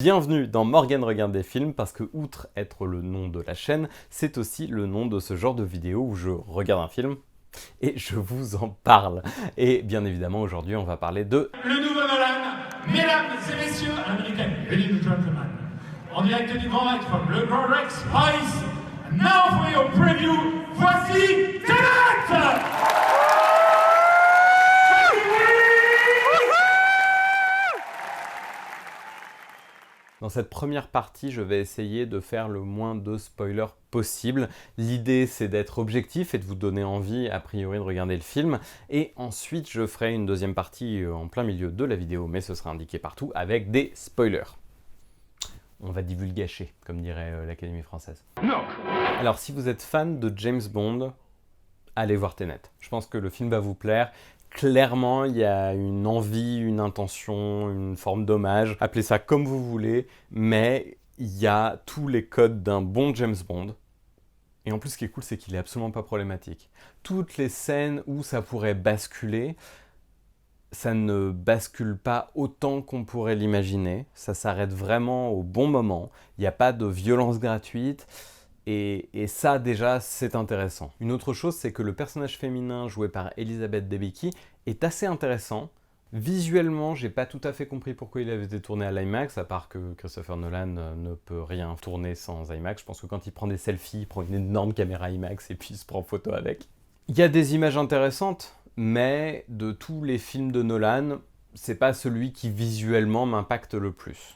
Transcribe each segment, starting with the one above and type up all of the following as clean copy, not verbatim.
Bienvenue dans Morgan Regarde des films parce que, outre être le nom de la chaîne, c'est aussi le nom de ce genre de vidéo où je regarde un film et je vous en parle. Et bien évidemment, aujourd'hui, on va parler de... Le nouveau Nolan, mesdames et messieurs, américains, ladies and gentlemen, en direct du Grand Rex, from le Grand Rex Paris. Now for your preview, voici Tenet! Dans cette première partie, je vais essayer de faire le moins de spoilers possible. L'idée, c'est d'être objectif et de vous donner envie, a priori, de regarder le film. Et ensuite, je ferai une deuxième partie en plein milieu de la vidéo, mais ce sera indiqué partout, avec des spoilers. On va divulgacher, comme dirait l'Académie française. Non. Alors, si vous êtes fan de James Bond, allez voir Tenet. Je pense que le film va vous plaire. Clairement, il y a une envie, une intention, une forme d'hommage, appelez ça comme vous voulez, mais il y a tous les codes d'un bon James Bond. Et en plus, ce qui est cool, c'est qu'il est absolument pas problématique. Toutes les scènes où ça pourrait basculer, ça ne bascule pas autant qu'on pourrait l'imaginer. Ça s'arrête vraiment au bon moment. Il n'y a pas de violence gratuite. Et ça, déjà, c'est intéressant. Une autre chose, c'est que le personnage féminin joué par Elizabeth Debicki est assez intéressant. Visuellement, j'ai pas tout à fait compris pourquoi il avait été tourné à l'IMAX, à part que Christopher Nolan ne peut rien tourner sans IMAX. Je pense que quand il prend des selfies, il prend une énorme caméra IMAX et puis il se prend photo avec. Il y a des images intéressantes, mais de tous les films de Nolan, c'est pas celui qui visuellement m'impacte le plus.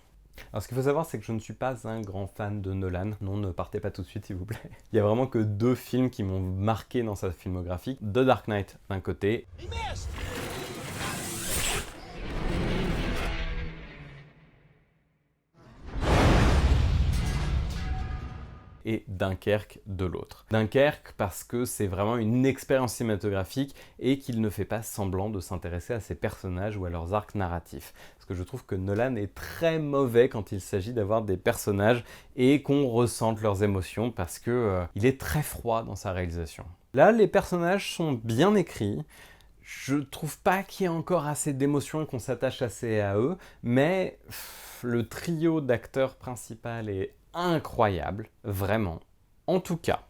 Alors ce qu'il faut savoir, c'est que je ne suis pas un grand fan de Nolan. Non, ne partez pas tout de suite s'il vous plaît. Il y a vraiment que deux films qui m'ont marqué dans sa filmographie. The Dark Knight d'un côté. Et Dunkerque de l'autre. Dunkerque parce que c'est vraiment une expérience cinématographique et qu'il ne fait pas semblant de s'intéresser à ses personnages ou à leurs arcs narratifs. Parce que je trouve que Nolan est très mauvais quand il s'agit d'avoir des personnages et qu'on ressente leurs émotions parce que il est très froid dans sa réalisation. Là, les personnages sont bien écrits. Je trouve pas qu'il y ait encore assez d'émotions et qu'on s'attache assez à eux, mais le trio d'acteurs principal est incroyable, vraiment. En tout cas,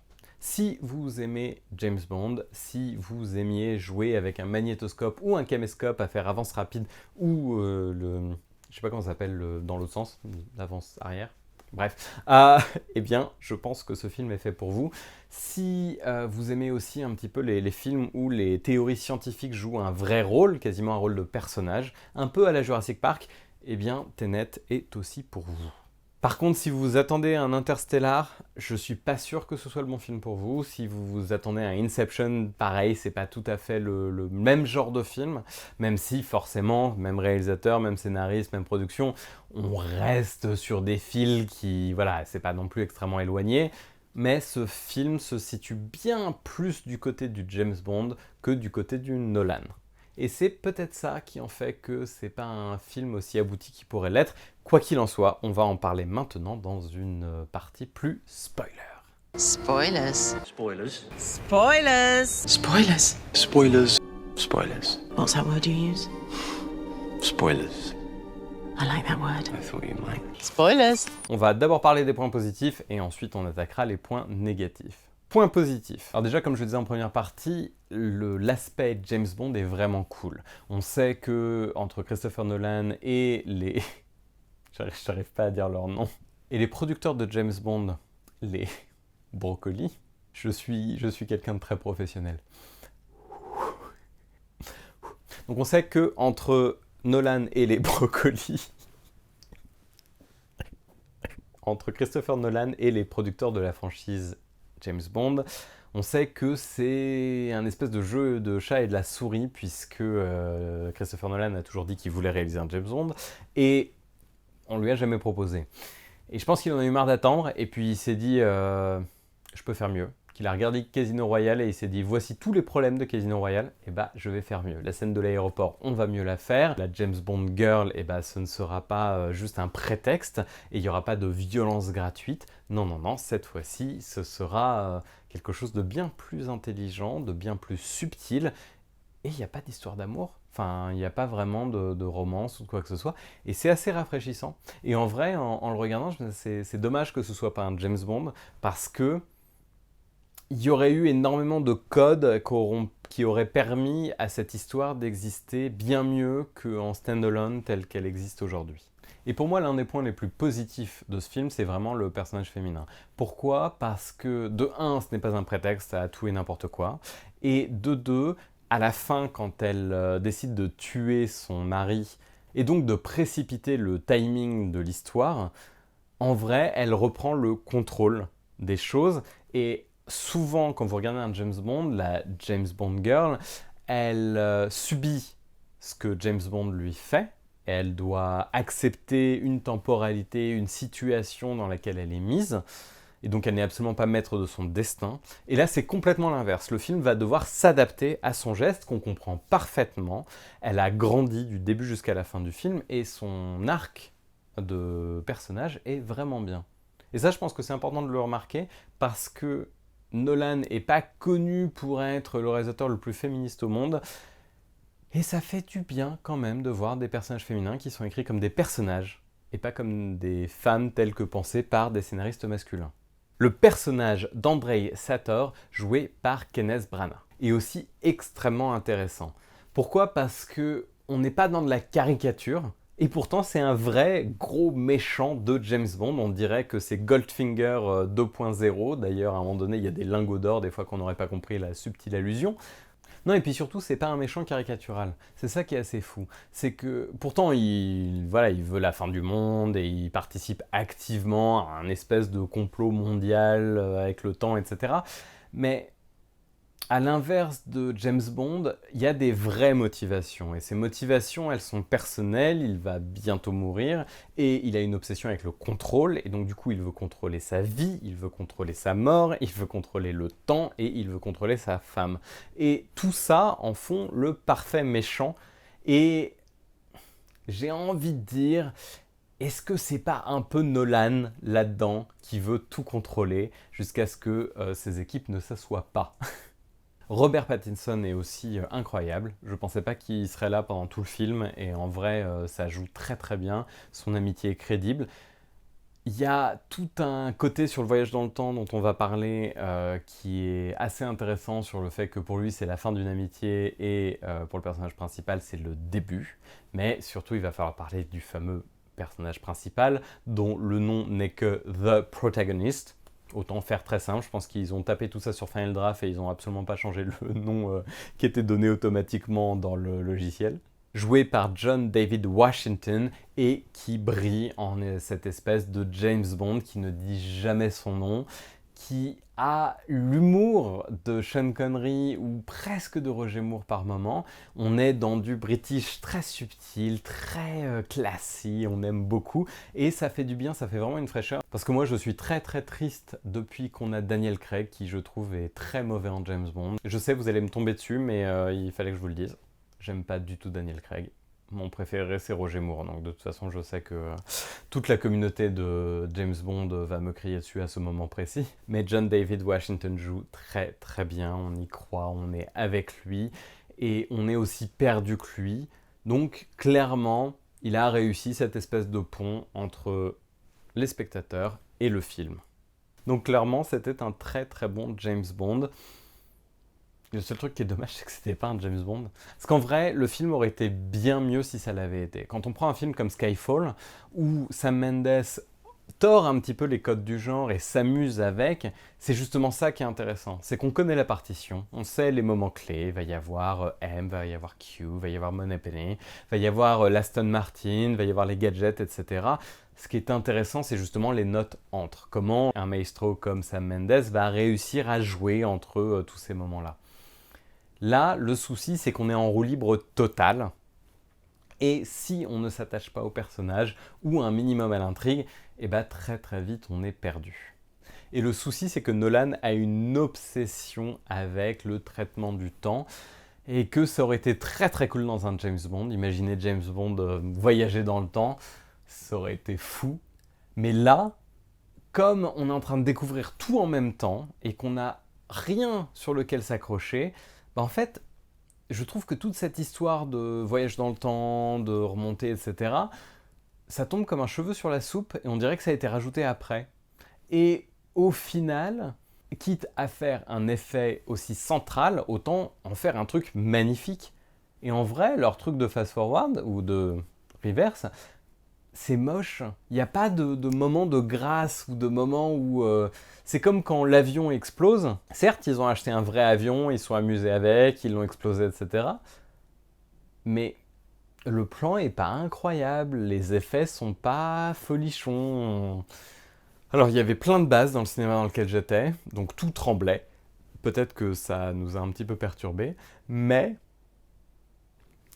si vous aimez James Bond, si vous aimiez jouer avec un magnétoscope ou un caméscope à faire avance rapide ou je sais pas comment ça s'appelle dans l'autre sens, l'avance-arrière. Bref, eh bien, je pense que ce film est fait pour vous. Si vous aimez aussi un petit peu les films où les théories scientifiques jouent un vrai rôle, quasiment un rôle de personnage, un peu à la Jurassic Park, eh bien, Tenet est aussi pour vous. Par contre, si vous vous attendez à un Interstellar, je suis pas sûr que ce soit le bon film pour vous. Si vous vous attendez à un Inception, pareil, c'est pas tout à fait le même genre de film, même si forcément, même réalisateur, même scénariste, même production, on reste sur des fils qui, voilà, c'est pas non plus extrêmement éloigné, mais ce film se situe bien plus du côté du James Bond que du côté du Nolan. Et c'est peut-être ça qui en fait que c'est pas un film aussi abouti qu'il pourrait l'être. Quoi qu'il en soit, on va en parler maintenant dans une partie plus spoiler. Spoilers. Spoilers. Spoilers. Spoilers. Spoilers. Spoilers. What's that word you use? Spoilers. I like that word. I thought you might. Spoilers. On va d'abord parler des points positifs et ensuite on attaquera les points négatifs. Point positif. Alors déjà, comme je le disais en première partie, l'aspect James Bond est vraiment cool. On sait que entre Christopher Nolan et les... j'arrive pas à dire leur nom. Et les producteurs de James Bond, les Broccoli, je suis quelqu'un de très professionnel. Donc on sait que entre Nolan et les Broccoli, entre Christopher Nolan et les producteurs de la franchise James Bond, on sait que c'est un espèce de jeu de chat et de la souris, puisque Christopher Nolan a toujours dit qu'il voulait réaliser un James Bond, et on lui a jamais proposé. Et je pense qu'il en a eu marre d'attendre, et puis il s'est dit je peux faire mieux. Qu'il a regardé Casino Royale et il s'est dit voici tous les problèmes de Casino Royale, et bah je vais faire mieux. La scène de l'aéroport, on va mieux la faire. La James Bond girl, et bah ce ne sera pas juste un prétexte et il n'y aura pas de violence gratuite. Non, non, non, cette fois-ci, ce sera quelque chose de bien plus intelligent, de bien plus subtil. Et il n'y a pas d'histoire d'amour. Enfin, il n'y a pas vraiment de romance ou de quoi que ce soit. Et c'est assez rafraîchissant. Et en vrai, en le regardant, c'est dommage que ce soit pas un James Bond, parce que il y aurait eu énormément de codes qui auraient permis à cette histoire d'exister bien mieux qu'en stand-alone telle qu'elle existe aujourd'hui. Et pour moi, l'un des points les plus positifs de ce film, c'est vraiment le personnage féminin. Pourquoi ? Parce que, de un, ce n'est pas un prétexte à tout et n'importe quoi, et de deux, à la fin, quand elle décide de tuer son mari, et donc de précipiter le timing de l'histoire, en vrai, elle reprend le contrôle des choses, et souvent, quand vous regardez un James Bond, la James Bond girl, elle subit ce que James Bond lui fait. Elle doit accepter une temporalité, une situation dans laquelle elle est mise. Et donc elle n'est absolument pas maître de son destin. Et là, c'est complètement l'inverse. Le film va devoir s'adapter à son geste, qu'on comprend parfaitement. Elle a grandi du début jusqu'à la fin du film, et son arc de personnage est vraiment bien. Et ça, je pense que c'est important de le remarquer, parce que Nolan n'est pas connu pour être le réalisateur le plus féministe au monde, et ça fait du bien quand même de voir des personnages féminins qui sont écrits comme des personnages, et pas comme des femmes telles que pensées par des scénaristes masculins. Le personnage d'Andrei Sator, joué par Kenneth Branagh, est aussi extrêmement intéressant. Pourquoi ? Parce que on n'est pas dans de la caricature, et pourtant c'est un vrai gros méchant de James Bond. On dirait que c'est Goldfinger 2.0. D'ailleurs, à un moment donné, il y a des lingots d'or, des fois qu'on n'aurait pas compris la subtile allusion. Non, et puis surtout, c'est pas un méchant caricatural. C'est ça qui est assez fou. C'est que, pourtant, il veut la fin du monde et il participe activement à un espèce de complot mondial avec le temps, etc. Mais à l'inverse de James Bond, il y a des vraies motivations. Et ces motivations, elles sont personnelles. Il va bientôt mourir et il a une obsession avec le contrôle. Et donc, du coup, il veut contrôler sa vie, il veut contrôler sa mort, il veut contrôler le temps et il veut contrôler sa femme. Et tout ça en font le parfait méchant. Et j'ai envie de dire, est-ce que c'est pas un peu Nolan là-dedans qui veut tout contrôler jusqu'à ce que ses équipes ne s'assoient pas? Robert Pattinson est aussi incroyable. Je pensais pas qu'il serait là pendant tout le film, et en vrai, ça joue très très bien. Son amitié est crédible. Il y a tout un côté sur le voyage dans le temps dont on va parler qui est assez intéressant, sur le fait que pour lui c'est la fin d'une amitié et pour le personnage principal c'est le début. Mais surtout il va falloir parler du fameux personnage principal dont le nom n'est que The Protagonist. Autant faire très simple, je pense qu'ils ont tapé tout ça sur Final Draft et ils n'ont absolument pas changé le nom qui était donné automatiquement dans le logiciel. Joué par John David Washington et qui brille en cette espèce de James Bond qui ne dit jamais son nom, qui a l'humour de Sean Connery ou presque de Roger Moore par moment. On est dans du British très subtil, très classique, on aime beaucoup et ça fait du bien, ça fait vraiment une fraîcheur. Parce que moi je suis très très triste depuis qu'on a Daniel Craig qui je trouve est très mauvais en James Bond. Je sais vous allez me tomber dessus mais il fallait que je vous le dise. J'aime pas du tout Daniel Craig. Mon préféré, c'est Roger Moore. Donc de toute façon, je sais que toute la communauté de James Bond va me crier dessus à ce moment précis. Mais John David Washington joue très très bien. On y croit, on est avec lui. Et on est aussi perdu que lui. Donc clairement, il a réussi cette espèce de pont entre les spectateurs et le film. Donc clairement, c'était un très très bon James Bond. Le seul truc qui est dommage, c'est que c'était pas un James Bond. Parce qu'en vrai, le film aurait été bien mieux si ça l'avait été. Quand on prend un film comme Skyfall, où Sam Mendes tord un petit peu les codes du genre et s'amuse avec, c'est justement ça qui est intéressant. C'est qu'on connaît la partition, on sait les moments clés, il va y avoir M, va y avoir Q, va y avoir Moneypenny, va y avoir l'Aston Martin, va y avoir les gadgets, etc. Ce qui est intéressant, c'est justement les notes entre. Comment un maestro comme Sam Mendes va réussir à jouer entre tous ces moments-là. Là, le souci, c'est qu'on est en roue libre totale. Et si on ne s'attache pas au personnage ou un minimum à l'intrigue, et bah très très vite, on est perdu. Et le souci, c'est que Nolan a une obsession avec le traitement du temps et que ça aurait été très très cool dans un James Bond. Imaginez James Bond voyager dans le temps, ça aurait été fou. Mais là, comme on est en train de découvrir tout en même temps et qu'on n'a rien sur lequel s'accrocher, bah en fait, je trouve que toute cette histoire de voyage dans le temps, de remontée, etc., ça tombe comme un cheveu sur la soupe et on dirait que ça a été rajouté après. Et au final, quitte à faire un effet aussi central, autant en faire un truc magnifique. Et en vrai, leur truc de fast-forward ou de reverse, c'est moche. Il n'y a pas de moment de grâce ou de moment où... c'est comme quand l'avion explose. Certes, ils ont acheté un vrai avion, ils sont amusés avec, ils l'ont explosé, etc. Mais le plan est pas incroyable, les effets sont pas folichons. Alors, il y avait plein de bases dans le cinéma dans lequel j'étais, donc tout tremblait. Peut-être que ça nous a un petit peu perturbés, mais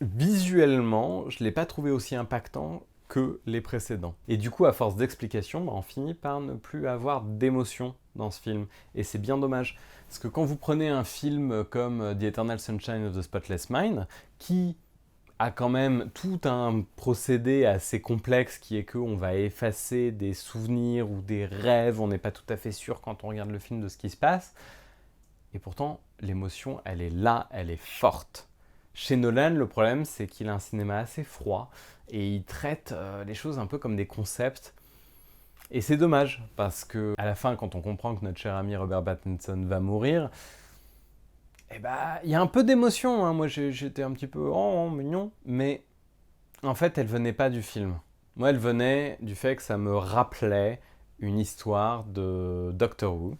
visuellement, je ne l'ai pas trouvé aussi impactant que les précédents. Et du coup, à force d'explications, on finit par ne plus avoir d'émotion dans ce film. Et c'est bien dommage. Parce que quand vous prenez un film comme The Eternal Sunshine of the Spotless Mind, qui a quand même tout un procédé assez complexe qui est qu'on va effacer des souvenirs ou des rêves, on n'est pas tout à fait sûr quand on regarde le film de ce qui se passe. Et pourtant, l'émotion, elle est là, elle est forte. Chez Nolan, le problème, c'est qu'il a un cinéma assez froid et il traite les choses un peu comme des concepts. Et c'est dommage, parce que à la fin, quand on comprend que notre cher ami Robert Pattinson va mourir, eh ben, il y a un peu d'émotion. Hein. Moi, j'étais un petit peu mignon, mais en fait, elle venait pas du film. Moi, elle venait du fait que ça me rappelait une histoire de Doctor Who.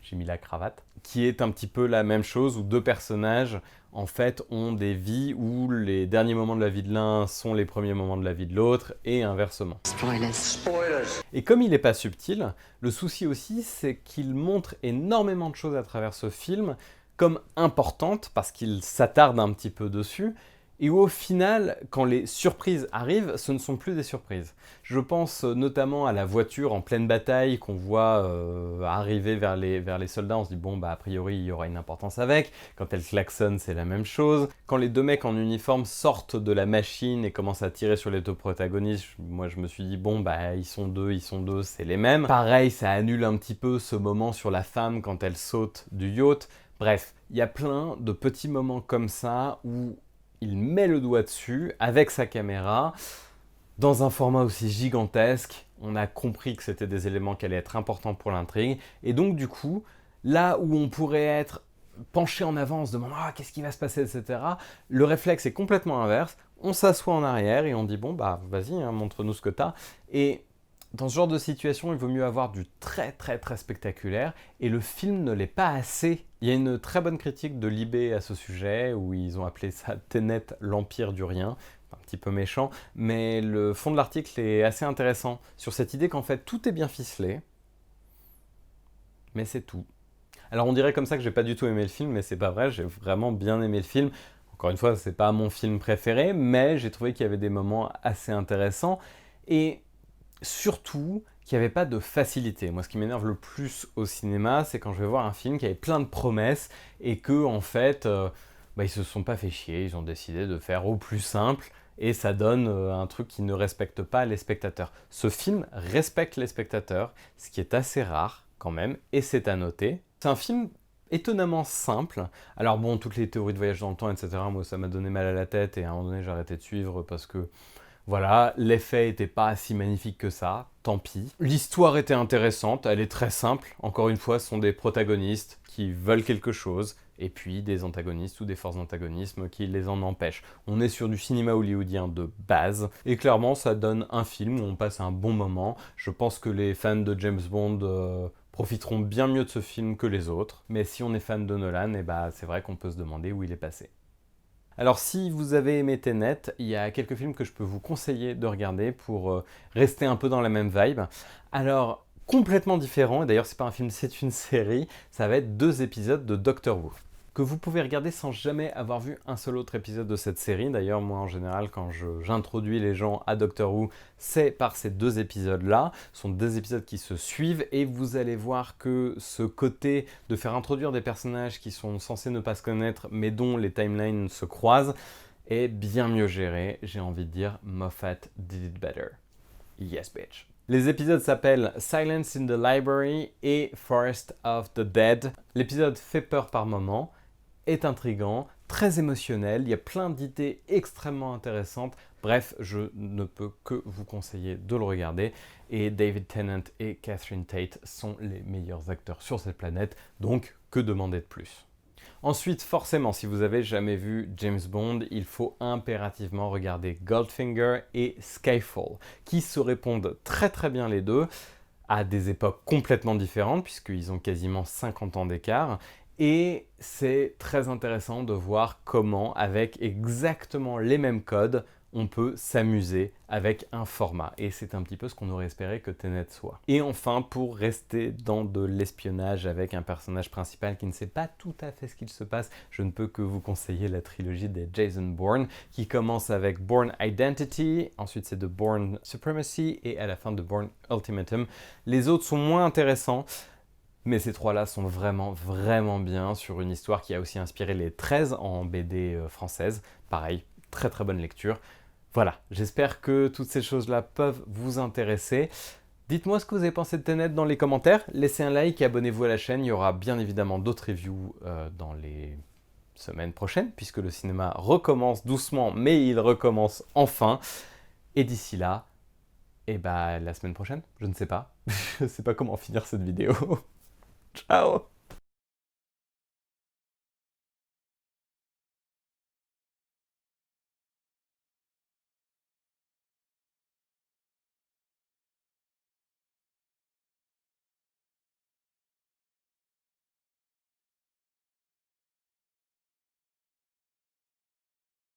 J'ai mis la cravate, qui est un petit peu la même chose, où deux personnages, en fait, ont des vies où les derniers moments de la vie de l'un sont les premiers moments de la vie de l'autre, et inversement. Spoilers. Et comme il n'est pas subtil, le souci aussi, c'est qu'il montre énormément de choses à travers ce film, comme importantes, parce qu'il s'attarde un petit peu dessus, et où au final, quand les surprises arrivent, ce ne sont plus des surprises. Je pense notamment à la voiture en pleine bataille qu'on voit arriver vers les soldats, on se dit bon bah a priori il y aura une importance avec, quand elle klaxonne c'est la même chose, quand les deux mecs en uniforme sortent de la machine et commencent à tirer sur les deux protagonistes, moi je me suis dit bon bah ils sont deux, c'est les mêmes. Pareil, ça annule un petit peu ce moment sur la femme quand elle saute du yacht. Bref, il y a plein de petits moments comme ça où il met le doigt dessus avec sa caméra, dans un format aussi gigantesque. On a compris que c'était des éléments qui allaient être importants pour l'intrigue. Et donc du coup, là où on pourrait être penché en avant, on se demande « qu'est-ce qui va se passer ?» etc. Le réflexe est complètement inverse. On s'assoit en arrière et on dit « bon, bah vas-y, hein, montre-nous ce que t'as ». Et dans ce genre de situation, il vaut mieux avoir du très très très spectaculaire, et le film ne l'est pas assez. Il y a une très bonne critique de Libé à ce sujet, où ils ont appelé ça Tenet, l'empire du rien, un petit peu méchant, mais le fond de l'article est assez intéressant, sur cette idée qu'en fait tout est bien ficelé, mais c'est tout. Alors on dirait comme ça que j'ai pas du tout aimé le film, mais c'est pas vrai, j'ai vraiment bien aimé le film. Encore une fois, c'est pas mon film préféré, mais j'ai trouvé qu'il y avait des moments assez intéressants, et surtout qu'il n'y avait pas de facilité. Moi, ce qui m'énerve le plus au cinéma, c'est quand je vais voir un film qui avait plein de promesses et que, en fait, ils se sont pas fait chier, ils ont décidé de faire au plus simple et ça donne un truc qui ne respecte pas les spectateurs. Ce film respecte les spectateurs, ce qui est assez rare quand même, et c'est à noter. C'est un film étonnamment simple. Alors bon, toutes les théories de voyage dans le temps, etc., moi, ça m'a donné mal à la tête et à un moment donné, j'ai arrêté de suivre parce que voilà, l'effet n'était pas si magnifique que ça, tant pis. L'histoire était intéressante, elle est très simple. Encore une fois, ce sont des protagonistes qui veulent quelque chose, et puis des antagonistes ou des forces d'antagonisme qui les en empêchent. On est sur du cinéma hollywoodien de base, et clairement, ça donne un film où on passe un bon moment. Je pense que les fans de James Bond profiteront bien mieux de ce film que les autres. Mais si on est fan de Nolan, c'est vrai qu'on peut se demander où il est passé. Alors si vous avez aimé Tenet, il y a quelques films que je peux vous conseiller de regarder pour rester un peu dans la même vibe. Alors, complètement différent, et d'ailleurs c'est pas un film, c'est une série, ça va être 2 épisodes de Doctor Who, que vous pouvez regarder sans jamais avoir vu un seul autre épisode de cette série. D'ailleurs, moi en général, quand j'introduis les gens à Doctor Who, c'est par ces 2 épisodes-là. Ce sont 2 épisodes qui se suivent, et vous allez voir que ce côté de faire introduire des personnages qui sont censés ne pas se connaître, mais dont les timelines se croisent, est bien mieux géré. J'ai envie de dire, Moffat did it better. Yes, bitch. Les épisodes s'appellent Silence in the Library et Forest of the Dead. L'épisode fait peur par moments, est intriguant, très émotionnel, il y a plein d'idées extrêmement intéressantes. Bref, je ne peux que vous conseiller de le regarder. Et David Tennant et Catherine Tate sont les meilleurs acteurs sur cette planète, donc que demander de plus? Ensuite, forcément, si vous avez jamais vu James Bond, il faut impérativement regarder Goldfinger et Skyfall, qui se répondent très très bien les deux, à des époques complètement différentes, puisqu'ils ont quasiment 50 ans d'écart, et c'est très intéressant de voir comment, avec exactement les mêmes codes, on peut s'amuser avec un format. Et c'est un petit peu ce qu'on aurait espéré que Tenet soit. Et enfin, pour rester dans de l'espionnage avec un personnage principal qui ne sait pas tout à fait ce qu'il se passe, je ne peux que vous conseiller la trilogie des Jason Bourne, qui commence avec Bourne Identity, ensuite c'est de Bourne Supremacy, et à la fin de Bourne Ultimatum. Les autres sont moins intéressants, mais ces trois-là sont vraiment, vraiment bien, sur une histoire qui a aussi inspiré les 13 en BD française. Pareil, très très bonne lecture. Voilà, j'espère que toutes ces choses-là peuvent vous intéresser. Dites-moi ce que vous avez pensé de Tenet dans les commentaires. Laissez un like et abonnez-vous à la chaîne. Il y aura bien évidemment d'autres reviews dans les semaines prochaines, puisque le cinéma recommence doucement, mais il recommence enfin. Et d'ici là, la semaine prochaine, je ne sais pas. Je ne sais pas comment finir cette vidéo. Ciao!